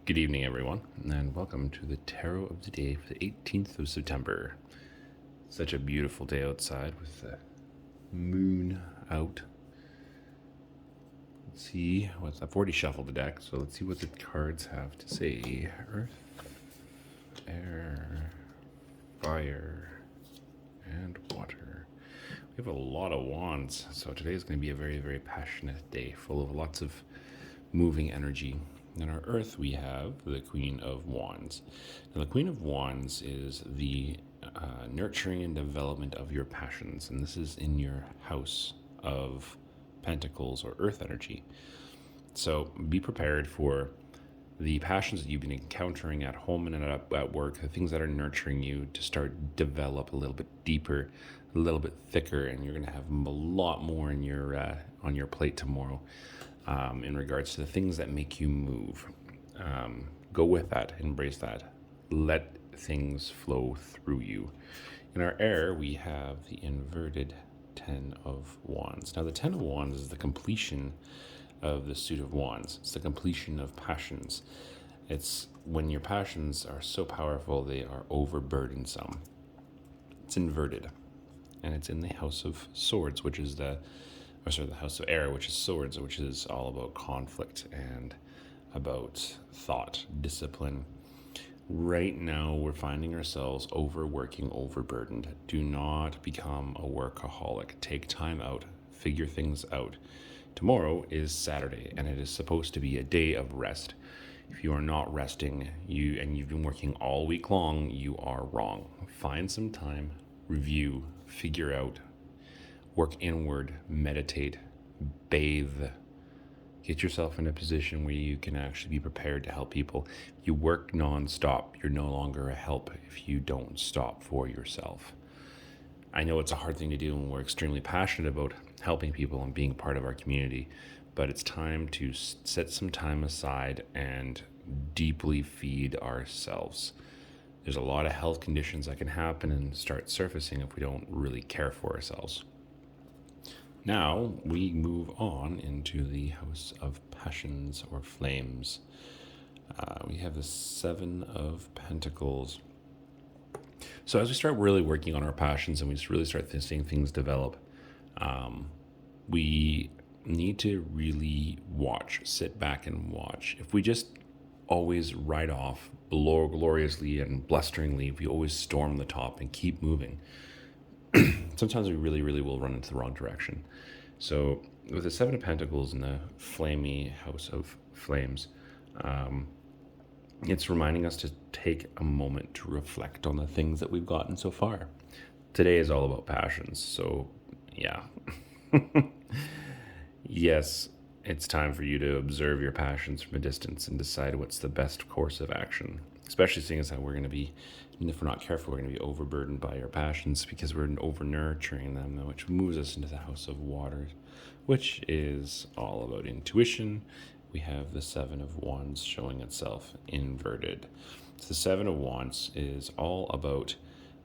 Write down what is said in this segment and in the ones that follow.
Good evening, everyone, and welcome to the Tarot of the Day for the 18th of September. Such a beautiful day outside with the moon out. Let's see what's I've already shuffled the deck, so let's see what the cards have to say. Earth, air, fire, and water. We have a lot of wands, so today is going to be a very, very passionate day, full of lots of moving energy. In our earth, we have the Queen of Wands. Now, the Queen of Wands is the nurturing and development of your passions, and this is in your house of Pentacles or Earth energy. So be prepared for the passions that you've been encountering at home and at work, the things that are nurturing you to start develop a little bit deeper, a little bit thicker, and you're going to have a lot more in your on your plate tomorrow. In regards to the things that make you move. Go with that, embrace that, let things flow through you. In our air, we have the inverted Ten of Wands. Now, the Ten of Wands is the completion of the suit of Wands, it's the completion of passions. It's when your passions are so powerful they are overburdensome. It's inverted, and it's in the House of Swords, which is the House of Air, which is Swords, which is all about conflict and about thought, discipline. Right now, we're finding ourselves overworking, overburdened. Do not become a workaholic. Take time out, figure things out. Tomorrow is Saturday, and it is supposed to be a day of rest. If you are not resting, you've been working all week long, you are wrong. Find some time, review, figure out, work inward, meditate, bathe. Get yourself in a position where you can actually be prepared to help people. You work nonstop. You're no longer a help if you don't stop for yourself. I know it's a hard thing to do, and we're extremely passionate about helping people and being part of our community, but it's time to set some time aside and deeply feed ourselves. There's a lot of health conditions that can happen and start surfacing if we don't really care for ourselves. Now we move on into the House of Passions or Flames. We have the Seven of Pentacles. So as we start really working on our passions and we just really start seeing things develop, we need to really watch, sit back and watch. If we just always ride off gloriously and blusteringly, if we always storm the top and keep moving, sometimes we really, really will run into the wrong direction. So with the Seven of Pentacles and the flamey House of Flames, it's reminding us to take a moment to reflect on the things that we've gotten so far. Today is all about passions, so yeah. Yes, it's time for you to observe your passions from a distance and decide what's the best course of action, especially seeing as how we're going to be, even if we're not careful, we're going to be overburdened by our passions because we're over-nurturing them, which moves us into the House of Water, which is all about intuition. We have the Seven of Wands showing itself inverted. So the Seven of Wands is all about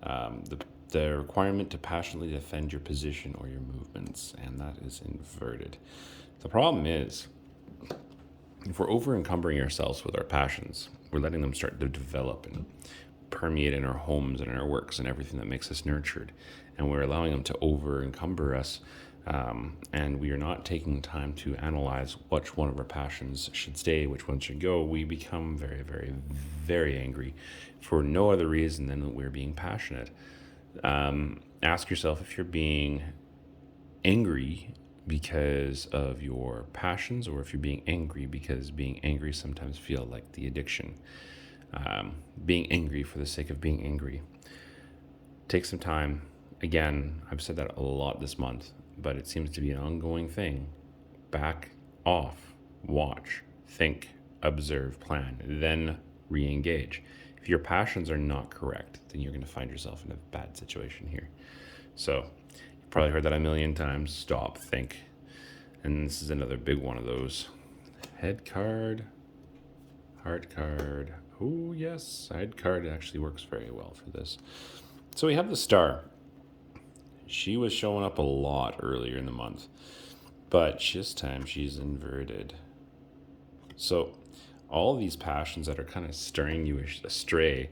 the requirement to passionately defend your position or your movements, and that is inverted. The problem is, if we're over-encumbering ourselves with our passions, we're letting them start to develop and permeate in our homes and in our works and everything that makes us nurtured, and we're allowing them to over-encumber us, and we are not taking time to analyze which one of our passions should stay, which one should go. We become very, very, very angry for no other reason than that we're being passionate. Ask yourself if you're being angry because of your passions, or if you're being angry because being angry sometimes feel like the addiction. Being angry for the sake of being angry. Take some time. Again, I've said that a lot this month, but it seems to be an ongoing thing. Back off, watch, think, observe, plan, then re-engage. If your passions are not correct, then you're going to find yourself in a bad situation here. So you've probably heard that a million times. Stop, think. And this is another big one of those. Head card, heart card. Oh yes, head card actually works very well for this. So we have the Star. She was showing up a lot earlier in the month, but this time she's inverted. So all these passions that are kind of stirring you astray,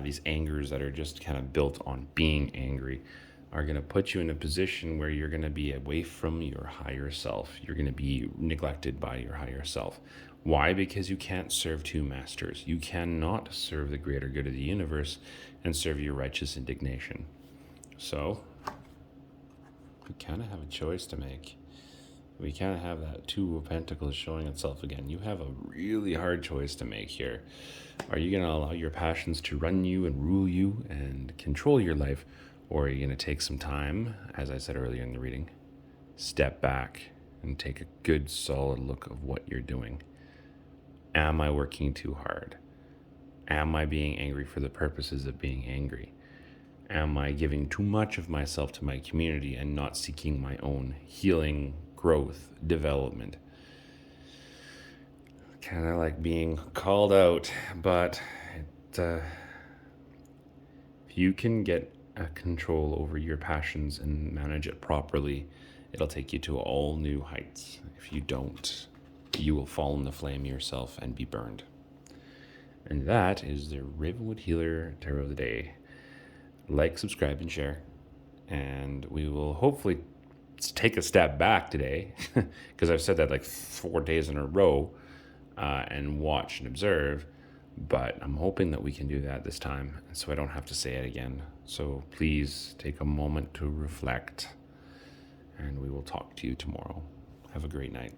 these angers that are just kind of built on being angry, are going to put you in a position where you're going to be away from your higher self. You're going to be neglected by your higher self. Why? Because you can't serve two masters. You cannot serve the greater good of the universe and serve your righteous indignation. So, we kind of have a choice to make. We kind of have that Two of Pentacles showing itself again. You have a really hard choice to make here. Are you going to allow your passions to run you and rule you and control your life? Or are you going to take some time, as I said earlier in the reading, step back and take a good solid look of what you're doing? Am I working too hard? Am I being angry for the purposes of being angry? Am I giving too much of myself to my community and not seeking my own healing, growth, development? Kind of like being called out, but if you can get a control over your passions and manage it properly, it'll take you to all new heights. If you don't, you will fall in the flame yourself and be burned. And that is the Ravenwood Healer Tarot of the Day. Like, subscribe, and share. And we will hopefully take a step back today, because I've said that like 4 days in a row, and watch and observe. But I'm hoping that we can do that this time, so I don't have to say it again. So please take a moment to reflect, and we will talk to you tomorrow. Have a great night.